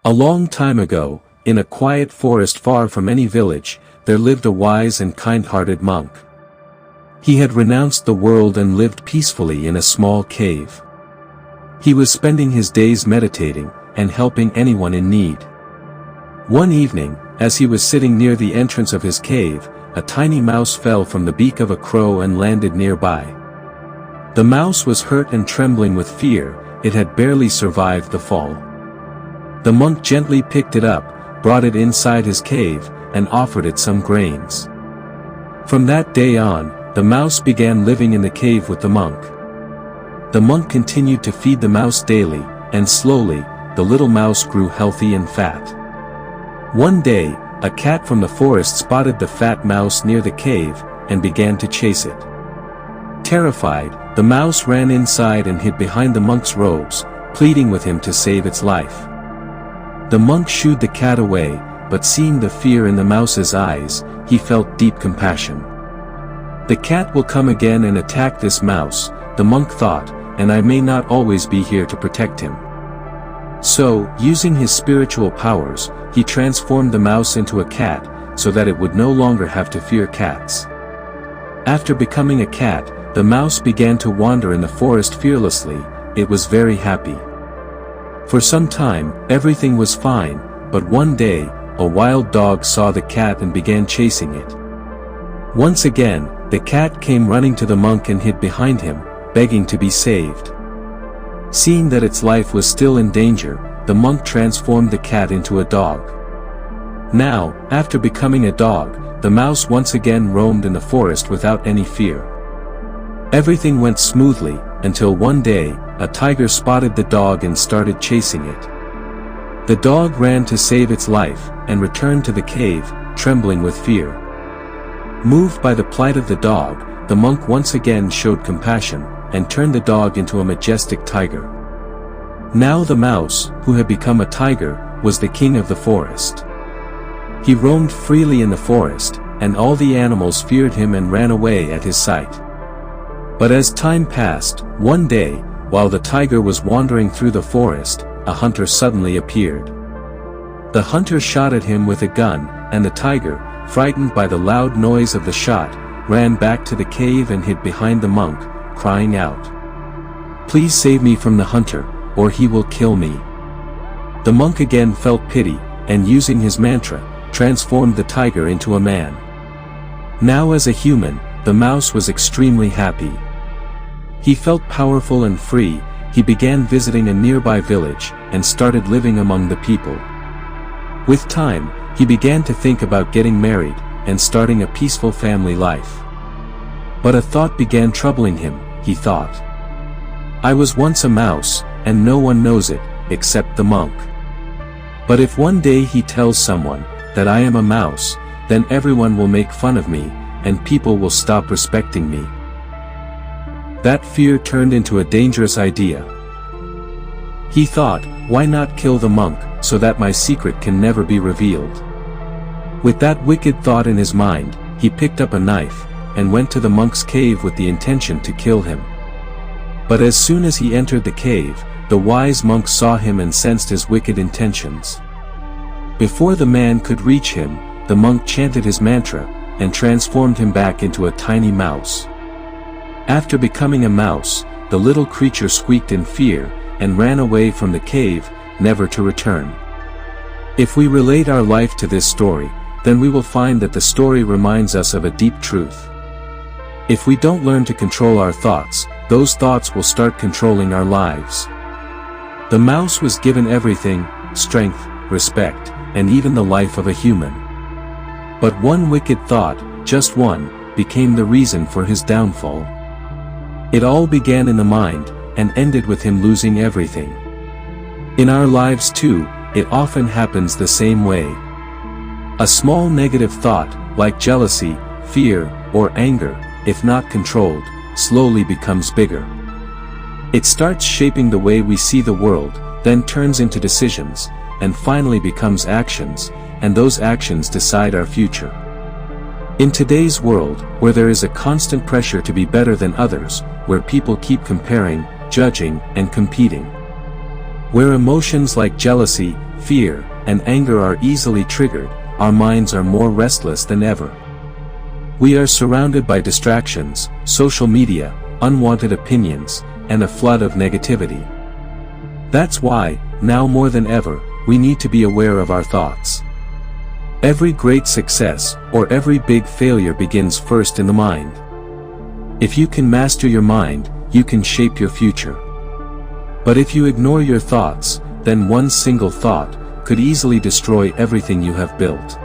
A long time ago, in a quiet forest far from any village, there lived a wise and kind-hearted monk. He had renounced the world and lived peacefully in a small cave. He was spending his days meditating and helping anyone in need. One evening, as he was sitting near the entrance of his cave, a tiny mouse fell from the beak of a crow and landed nearby. The mouse was hurt and trembling with fear. It had barely survived the fall. The monk gently picked it up, brought it inside his cave, and offered it some grains. From that day on, the mouse began living in the cave with the monk. The monk continued to feed the mouse daily, and slowly, the little mouse grew healthy and fat. One day, a cat from the forest spotted the fat mouse near the cave, and began to chase it. Terrified, the mouse ran inside and hid behind the monk's robes, pleading with him to save its life. The monk shooed the cat away, but seeing the fear in the mouse's eyes, he felt deep compassion. The cat will come again and attack this mouse, the monk thought, and I may not always be here to protect him. So, using his spiritual powers, he transformed the mouse into a cat, so that it would no longer have to fear cats. After becoming a cat, the mouse began to wander in the forest fearlessly. It was very happy. For some time, everything was fine, but one day, a wild dog saw the cat and began chasing it. Once again, the cat came running to the monk and hid behind him, begging to be saved. Seeing that its life was still in danger, the monk transformed the cat into a dog. Now, after becoming a dog, the mouse once again roamed in the forest without any fear. Everything went smoothly, until one day, a tiger spotted the dog and started chasing it. The dog ran to save its life, and returned to the cave, trembling with fear. Moved by the plight of the dog, the monk once again showed compassion, and turned the dog into a majestic tiger. Now the mouse, who had become a tiger, was the king of the forest. He roamed freely in the forest, and all the animals feared him and ran away at his sight. But as time passed, one day, while the tiger was wandering through the forest, a hunter suddenly appeared. The hunter shot at him with a gun, and the tiger, frightened by the loud noise of the shot, ran back to the cave and hid behind the monk, crying out, "Please save me from the hunter, or he will kill me." The monk again felt pity, and using his mantra, transformed the tiger into a man. Now as a human, the mouse was extremely happy. He felt powerful and free. He began visiting a nearby village, and started living among the people. With time, he began to think about getting married, and starting a peaceful family life. But a thought began troubling him. He thought, "I was once a mouse, and no one knows it, except the monk. But if one day he tells someone that I am a mouse, then everyone will make fun of me, and people will stop respecting me." That fear turned into a dangerous idea. He thought, why not kill the monk, so that my secret can never be revealed? With that wicked thought in his mind, he picked up a knife, and went to the monk's cave with the intention to kill him. But as soon as he entered the cave, the wise monk saw him and sensed his wicked intentions. Before the man could reach him, the monk chanted his mantra, and transformed him back into a tiny mouse. After becoming a mouse, the little creature squeaked in fear, and ran away from the cave, never to return. If we relate our life to this story, then we will find that the story reminds us of a deep truth. If we don't learn to control our thoughts, those thoughts will start controlling our lives. The mouse was given everything: strength, respect, and even the life of a human. But one wicked thought, just one, became the reason for his downfall. It all began in the mind, and ended with him losing everything. In our lives too, it often happens the same way. A small negative thought, like jealousy, fear, or anger, if not controlled, slowly becomes bigger. It starts shaping the way we see the world, then turns into decisions, and finally becomes actions, and those actions decide our future. In today's world, where there is a constant pressure to be better than others, where people keep comparing, judging, and competing, Where emotions like jealousy, fear, and anger are easily triggered, our minds are more restless than ever. We are surrounded by distractions, social media, unwanted opinions, and a flood of negativity. That's why, now more than ever, we need to be aware of our thoughts. Every great success, or every big failure begins first in the mind. If you can master your mind, you can shape your future. But if you ignore your thoughts, then one single thought could easily destroy everything you have built.